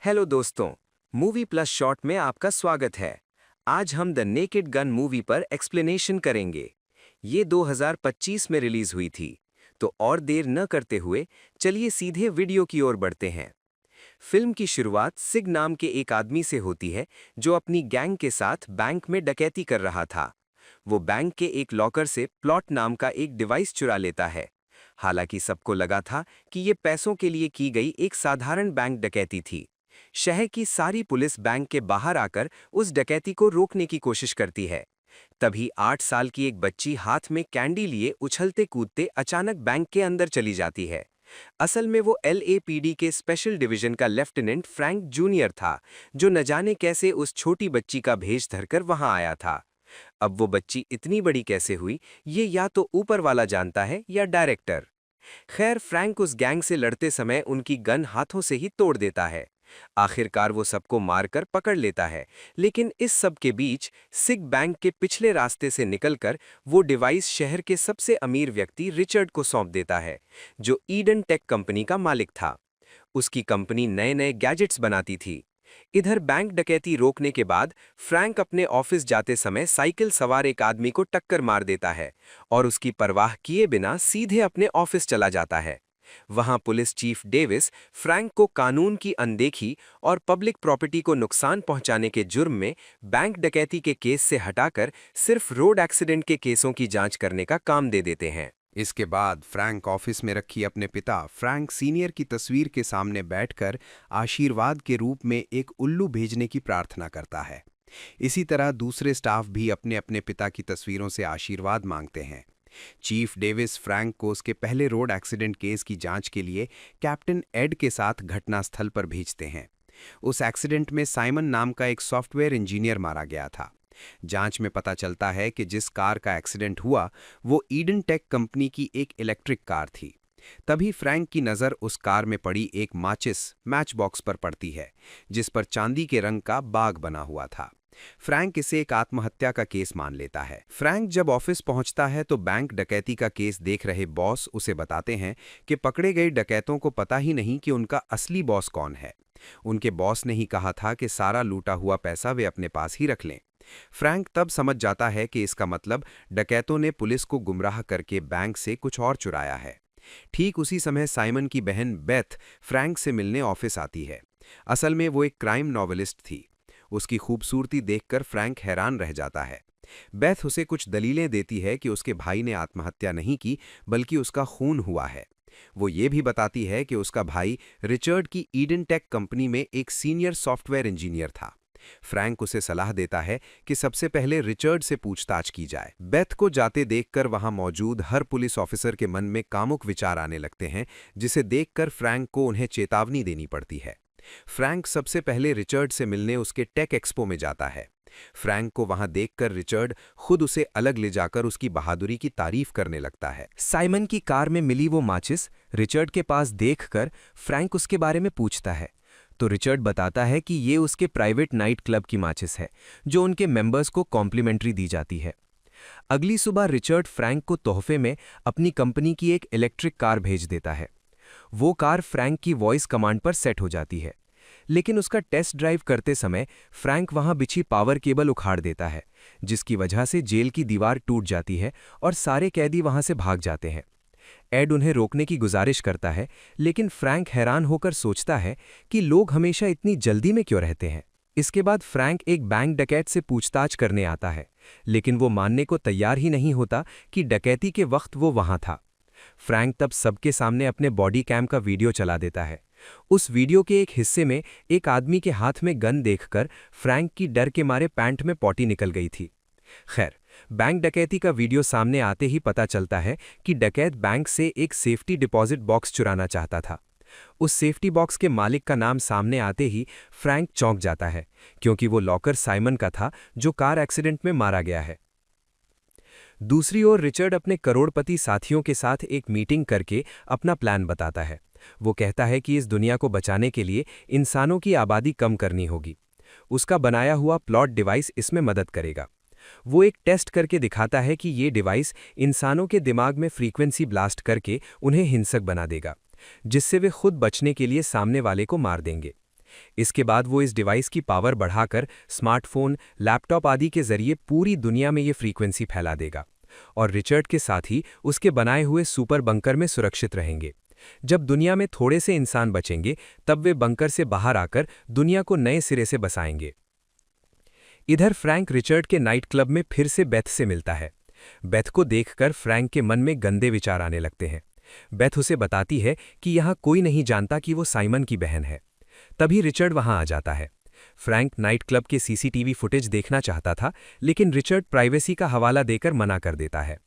Hello दोस्तों, movie plus shot में आपका स्वागत है। आज हम द नेकेड गन मूवी पर एक्सप्लेनेशन करेंगे। ये 2025 में रिलीज हुई थी, तो और देर न करते हुए चलिए सीधे वीडियो की ओर बढ़ते हैं। फिल्म की शुरुआत सिग नाम के एक आदमी से होती है जो अपनी गैंग के साथ बैंक में डकैती कर रहा था। वो बैंक के एक लॉकर से प्लॉट नाम का एक डिवाइस चुरा लेता है। हालांकि सबको लगा था कि ये पैसों के लिए की गई एक साधारण बैंक डकैती थी। शहर की सारी पुलिस बैंक के बाहर आकर उस डकैती को रोकने की कोशिश करती है। तभी 8 साल की एक बच्ची हाथ में कैंडी लिए उछलते कूदते अचानक बैंक के अंदर चली जाती है। असल में वो LAPD के स्पेशल डिवीजन का लेफ्टिनेंट फ्रैंक जूनियर था, जो न जाने कैसे उस छोटी बच्ची का भेष धरकर वहां आया था। अब वो बच्ची इतनी बड़ी कैसे हुई, ये या तो ऊपर वाला जानता है या डायरेक्टर। खैर, फ्रैंक उस गैंग से लड़ते समय उनकी गन हाथों से ही तोड़ देता है। आखिरकार वो सबको मारकर पकड़ लेता है, लेकिन इस सब के बीच सिग बैंक के पिछले रास्ते से निकलकर वो डिवाइस शहर के सबसे अमीर व्यक्ति रिचर्ड को सौंप देता है, जो ईडन टेक कंपनी का मालिक था। उसकी कंपनी नए नए गैजेट्स बनाती थी। इधर बैंक डकैती रोकने के बाद फ्रैंक अपने ऑफिस जाते समय साइकिल सवार एक आदमी को टक्कर मार देता है और उसकी परवाह किए बिना सीधे अपने ऑफिस चला जाता है। वहां पुलिस चीफ डेविस फ्रैंक को कानून की अनदेखी और पब्लिक प्रॉपर्टी को नुकसान पहुंचाने के जुर्म में बैंक डकैती के केस से हटाकर सिर्फ रोड एक्सीडेंट के केसों की जांच करने का काम दे देते हैं। इसके बाद फ्रैंक ऑफिस में रखी अपने पिता फ्रैंक सीनियर की तस्वीर के सामने बैठकर आशीर्वाद के रूप में एक उल्लू भेजने की प्रार्थना करता है। इसी तरह दूसरे स्टाफ भी अपने अपने पिता की तस्वीरों से आशीर्वाद मांगते हैं। चीफ डेविस फ्रैंक को उसके पहले रोड एक्सीडेंट केस की जांच के लिए कैप्टन एड के साथ घटनास्थल पर भेजते हैं। उस एक्सीडेंट में साइमन नाम का एक सॉफ्टवेयर इंजीनियर मारा गया था। जांच में पता चलता है कि जिस कार का एक्सीडेंट हुआ वो ईडन टेक कंपनी की एक इलेक्ट्रिक कार थी। तभी फ्रैंक की नज़र उस कार में पड़ी एक माचिस मैच बॉक्स पर पड़ती है, जिस पर चांदी के रंग का बाग बना हुआ था। फ्रैंक इसे एक आत्महत्या का केस मान लेता है। फ्रैंक जब ऑफिस पहुंचता है तो बैंक डकैती का केस देख रहे बॉस उसे बताते हैं कि पकड़े गए डकैतों को पता ही नहीं कि उनका असली बॉस कौन है। उनके बॉस ने ही कहा था कि सारा लूटा हुआ पैसा वे अपने पास ही रख लें। फ्रैंक तब समझ जाता है कि इसका मतलब डकैतों ने पुलिस को गुमराह करके बैंक से कुछ और चुराया है। ठीक उसी समय साइमन की बहन बेथ फ्रैंक से मिलने ऑफिस आती है। असल में वो एक क्राइम नॉवेलिस्ट थी। उसकी खूबसूरती देखकर फ्रैंक हैरान रह जाता है। बेथ उसे कुछ दलीलें देती है कि उसके भाई ने आत्महत्या नहीं की, बल्कि उसका खून हुआ है। वो ये भी बताती है कि उसका भाई रिचर्ड की ईडन टेक कंपनी में एक सीनियर सॉफ्टवेयर इंजीनियर था। फ्रैंक उसे सलाह देता है कि सबसे पहले रिचर्ड से पूछताछ की जाए। बेथ को जाते देखकर वहां मौजूद हर पुलिस ऑफिसर के मन में कामुक विचार आने लगते हैं, जिसे देखकर फ्रैंक को उन्हें चेतावनी देनी पड़ती है। फ्रैंक सबसे पहले रिचर्ड से मिलने उसके टेक एक्सपो में जाता है। फ्रैंक को वहां देखकर रिचर्ड खुद उसे अलग ले जाकर उसकी बहादुरी की तारीफ करने लगता है। साइमन की कार में मिली वो माचिस रिचर्ड के पास देखकर फ्रैंक उसके बारे में पूछता है, तो रिचर्ड बताता है कि ये उसके प्राइवेट नाइट क्लब की माचिस है, जो उनके मेंबर्स को कॉम्प्लीमेंट्री दी जाती है। अगली सुबह रिचर्ड फ्रैंक को तोहफे में अपनी कंपनी की एक इलेक्ट्रिक कार भेज देता है। वो कार फ्रैंक की वॉइस कमांड पर सेट हो जाती है, लेकिन उसका टेस्ट ड्राइव करते समय फ्रैंक वहां बिछी पावर केबल उखाड़ देता है, जिसकी वजह से जेल की दीवार टूट जाती है और सारे कैदी वहां से भाग जाते हैं। एड उन्हें रोकने की गुजारिश करता है, लेकिन फ्रैंक हैरान होकर सोचता है कि लोग हमेशा इतनी जल्दी में क्यों रहते हैं। इसके बाद फ्रैंक एक बैंक डकैत से पूछताछ करने आता है, लेकिन वो मानने को तैयार ही नहीं होता कि डकैती के वक्त वो वहां था। फ्रैंक तब सबके सामने अपने बॉडी कैम का वीडियो चला देता है। उस वीडियो के एक हिस्से में एक आदमी के हाथ में गन देखकर फ्रैंक की डर के मारे पैंट में पॉटी निकल गई थी। खैर, बैंक डकैती का वीडियो सामने आते ही पता चलता है कि डकैत बैंक से एक सेफ्टी डिपॉजिट बॉक्स चुराना चाहता था। उस सेफ्टी बॉक्स के मालिक का नाम सामने आते ही फ्रैंक चौंक जाता है, क्योंकि वो लॉकर साइमन का था, जो कार एक्सीडेंट में मारा गया है। दूसरी ओर रिचर्ड अपने करोड़पति साथियों के साथ एक मीटिंग करके अपना प्लान बताता है। वो कहता है कि इस दुनिया को बचाने के लिए इंसानों की आबादी कम करनी होगी। उसका बनाया हुआ प्लॉट डिवाइस इसमें मदद करेगा। वो एक टेस्ट करके दिखाता है कि ये डिवाइस इंसानों के दिमाग में फ्रीक्वेंसी ब्लास्ट करके उन्हें हिंसक बना देगा, जिससे वे खुद बचने के लिए सामने वाले को मार देंगे। इसके बाद वो इस डिवाइस की पावर बढ़ाकर स्मार्टफोन, लैपटॉप आदि के जरिए पूरी दुनिया में ये फ्रीक्वेंसी फैला देगा और रिचर्ड के साथ ही उसके बनाए हुए सुपर बंकर में सुरक्षित रहेंगे। जब दुनिया में थोड़े से इंसान बचेंगे, तब वे बंकर से बाहर आकर दुनिया को नए सिरे से बसाएंगे। इधर फ्रैंक रिचर्ड के नाइट क्लब में फिर से बेथ से मिलता है। बेथ को देखकर फ्रैंक के मन में गंदे विचार आने लगते हैं। बेथ उसे बताती है कि यहाँ कोई नहीं जानता कि वो साइमन की बहन है। तभी रिचर्ड वहां आ जाता है। फ्रैंक नाइट क्लब के सीसीटीवी फुटेज देखना चाहता था, लेकिन रिचर्ड प्राइवेसी का हवाला देकर मना कर देता है।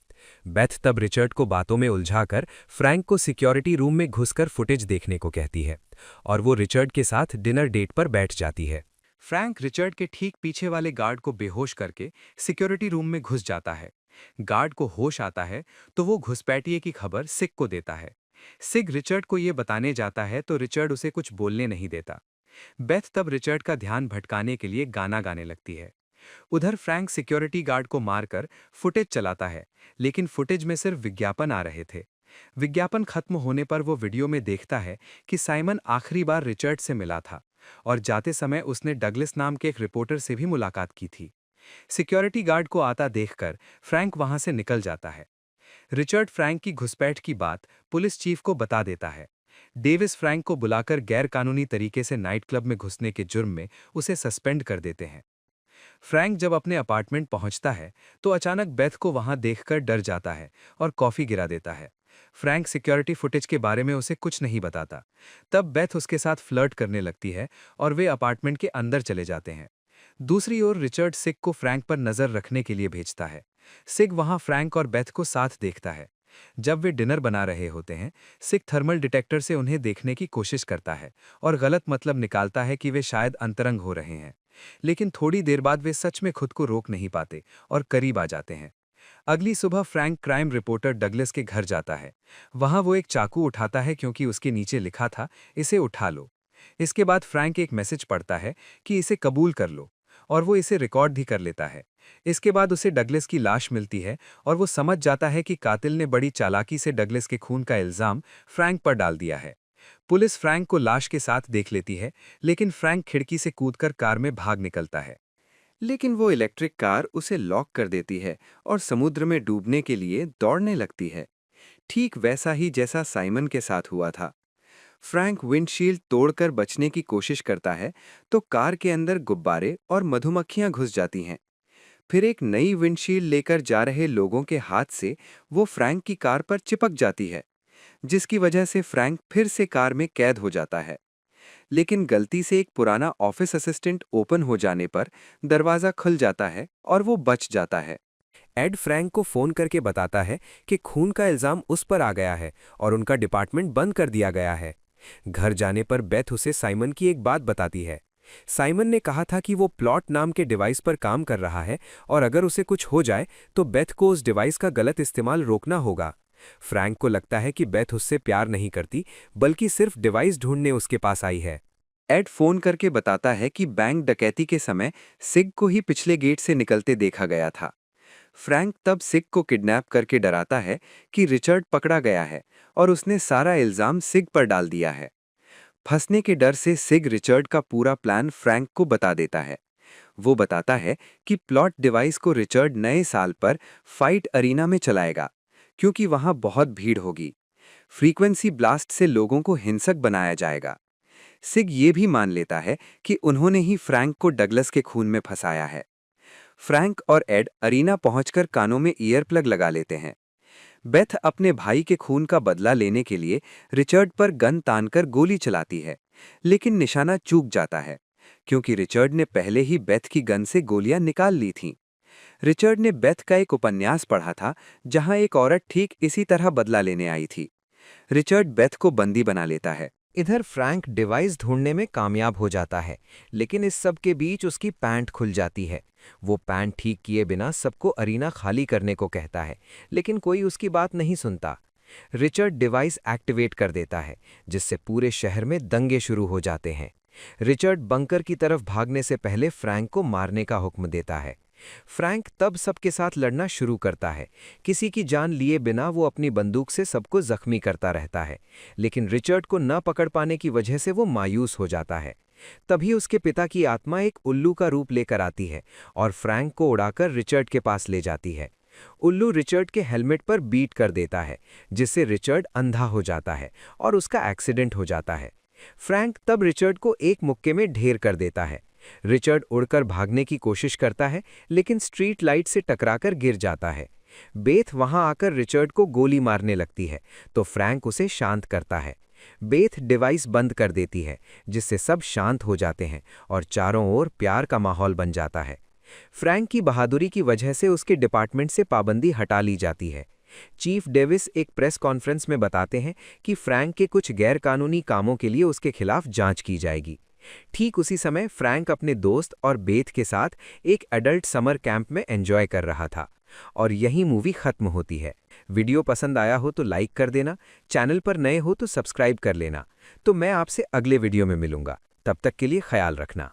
बेथ तब रिचर्ड को बातों में उलझाकर फ्रैंक को सिक्योरिटी रूम में घुसकर फुटेज देखने को कहती है और वो रिचर्ड के साथ डिनर डेट पर बैठ जाती है। फ्रैंक रिचर्ड के ठीक पीछे वाले गार्ड को बेहोश करके सिक्योरिटी रूम में घुस जाता है। गार्ड को होश आता है तो वो घुसपैठिए की खबर सिग को देता है। सिग रिचर्ड को ये बताने जाता है तो रिचर्ड उसे कुछ बोलने नहीं देता। बेथ तब रिचर्ड का ध्यान भटकाने के लिए गाना गाने लगती है। उधर फ्रैंक सिक्योरिटी गार्ड को मारकर फुटेज चलाता है, लेकिन फुटेज में सिर्फ विज्ञापन आ रहे थे। विज्ञापन खत्म होने पर वो वीडियो में देखता है कि साइमन आखिरी बार रिचर्ड से मिला था और जाते समय उसने डगलस नाम के एक रिपोर्टर से भी मुलाकात की थी। सिक्योरिटी गार्ड को आता देखकर फ्रैंक वहां से निकल जाता है। रिचर्ड फ्रैंक की घुसपैठ की बात पुलिस चीफ को बता देता है। डेविस फ्रैंक को बुलाकर गैरकानूनी तरीके से नाइट क्लब में घुसने के जुर्म में उसे सस्पेंड कर देते हैं। फ्रैंक जब अपने अपार्टमेंट पहुंचता है तो अचानक बेथ को वहां देखकर डर जाता है और कॉफी गिरा देता है। फ्रैंक सिक्योरिटी फुटेज के बारे में उसे कुछ नहीं बताता। तब बेथ उसके साथ फ्लर्ट करने लगती है और वे अपार्टमेंट के अंदर चले जाते हैं। दूसरी ओर रिचर्ड सिग को फ्रैंक पर नजर रखने के लिए भेजता है। सिग वहां फ्रैंक और बेथ को साथ देखता है। जब वे डिनर बना रहे होते हैं, सिग थर्मल डिटेक्टर से उन्हें देखने की कोशिश करता है और गलत मतलब निकालता है कि वे शायद अंतरंग हो रहे हैं। लेकिन थोड़ी देर बाद वे सच में खुद को रोक नहीं पाते और करीब आ जाते हैं। अगली सुबह फ्रैंक क्राइम रिपोर्टर डगलस के घर जाता है। वहां वो एक चाकू उठाता है क्योंकि उसके नीचे लिखा था, इसे उठा लो। इसके बाद फ्रैंक एक मैसेज पढ़ता है कि इसे कबूल कर लो, और वो इसे रिकॉर्ड भी कर लेता है। इसके बाद उसे डगलस की लाश मिलती है और वो समझ जाता है कि कातिल ने बड़ी चालाकी से डगलस के खून का इल्जाम फ्रैंक पर डाल दिया है। पुलिस फ्रैंक को लाश के साथ देख लेती है, लेकिन फ्रैंक खिड़की से कूदकर कार में भाग निकलता है। लेकिन वो इलेक्ट्रिक कार उसे लॉक कर देती है और समुद्र में डूबने के लिए दौड़ने लगती है। ठीक वैसा ही जैसा साइमन के साथ हुआ था। फ्रैंक विंडशील्ड तोड़कर बचने की कोशिश करता है तो कार के अंदर गुब्बारे और मधुमक्खियां घुस जाती हैं। फिर एक नई विंडशील्ड लेकर जा रहे लोगों के हाथ से वो फ्रैंक की कार पर चिपक जाती है, जिसकी वजह से फ्रैंक फिर से कार में कैद हो जाता है। लेकिन गलती से एक पुराना ऑफिस असिस्टेंट ओपन हो जाने पर दरवाज़ा खुल जाता है और वो बच जाता है। एड फ्रैंक को फोन करके बताता है कि खून का इल्जाम उस पर आ गया है और उनका डिपार्टमेंट बंद कर दिया गया है। घर जाने पर बेथ उसे साइमन की एक बात बताती है। साइमन ने कहा था कि वो प्लॉट नाम के डिवाइस पर काम कर रहा है और अगर उसे कुछ हो जाए तो बेथ को उस डिवाइस का गलत इस्तेमाल रोकना होगा। फ्रैंक को लगता है कि बेथ उससे प्यार नहीं करती, बल्कि सिर्फ डिवाइस ढूंढने उसके पास आई है। एड फोन करके बताता है कि बैंक डकैती के समय सिग को ही पिछले गेट से निकलते देखा गया था। फ्रैंक तब सिग को किडनैप करके डराता है कि रिचर्ड पकड़ा गया है और उसने सारा इल्जाम सिग पर डाल दिया है। फंसने के डर से सिग रिचर्ड का पूरा प्लान फ्रैंक को बता देता है। वो बताता है कि प्लॉट डिवाइस को रिचर्ड नए साल पर फाइट अरीना में चलाएगा, क्योंकि वहां बहुत भीड़ होगी। फ्रीक्वेंसी ब्लास्ट से लोगों को हिंसक बनाया जाएगा। सिग ये भी मान लेता है कि उन्होंने ही फ्रैंक को डगलस के खून में फंसाया है। फ्रैंक और एड अरीना पहुंचकर कानों में ईयर प्लग लगा लेते हैं। बेथ अपने भाई के खून का बदला लेने के लिए रिचर्ड पर गन तानकर गोली चलाती है, लेकिन निशाना चूक जाता है, क्योंकि रिचर्ड ने पहले ही बेथ की गन से गोलियां निकाल ली थीं। रिचर्ड ने बेथ का एक उपन्यास पढ़ा था जहां एक औरत ठीक इसी तरह बदला लेने आई थी। रिचर्ड बेथ को बंदी बना लेता है। इधर फ्रैंक डिवाइस ढूंढने में कामयाब हो जाता है, लेकिन इस सब के बीच उसकी पैंट खुल जाती है। वो पैंट ठीक किए बिना सबको अरीना खाली करने को कहता है, लेकिन कोई उसकी बात नहीं सुनता। रिचर्ड डिवाइस एक्टिवेट कर देता है, जिससे पूरे शहर में दंगे शुरू हो जाते हैं। रिचर्ड बंकर की तरफ भागने से पहले फ्रैंक को मारने का हुक्म देता है। फ्रैंक तब सबके साथ लड़ना शुरू करता है। किसी की जान लिए बिना वो अपनी बंदूक से सबको जख्मी करता रहता है, लेकिन रिचर्ड को न पकड़ पाने की वजह से वो मायूस हो जाता है। तभी उसके पिता की आत्मा एक उल्लू का रूप लेकर आती है और फ्रैंक को उड़ाकर रिचर्ड के पास ले जाती है। उल्लू रिचर्ड के हेलमेट पर बीट कर देता है, जिससे रिचर्ड अंधा हो जाता है और उसका एक्सीडेंट हो जाता है। फ्रैंक तब रिचर्ड को एक मुक्के में ढेर कर देता है। रिचर्ड उड़कर भागने की कोशिश करता है, लेकिन स्ट्रीट लाइट से टकराकर गिर जाता है। बेथ वहां आकर रिचर्ड को गोली मारने लगती है, तो फ्रैंक उसे शांत करता है। बेथ डिवाइस बंद कर देती है, जिससे सब शांत हो जाते हैं और चारों ओर प्यार का माहौल बन जाता है। फ्रैंक की बहादुरी की वजह से उसके डिपार्टमेंट से पाबंदी हटा ली जाती है। चीफ डेविस एक प्रेस कॉन्फ्रेंस में बताते हैं कि फ्रैंक के कुछ गैरकानूनी कामों के लिए उसके खिलाफ जांच की जाएगी। ठीक उसी समय फ्रैंक अपने दोस्त और बेथ के साथ एक एडल्ट समर कैंप में एंजॉय कर रहा था। और यही मूवी खत्म होती है। वीडियो पसंद आया हो तो लाइक कर देना, चैनल पर नए हो तो सब्सक्राइब कर लेना। तो मैं आपसे अगले वीडियो में मिलूंगा, तब तक के लिए ख्याल रखना।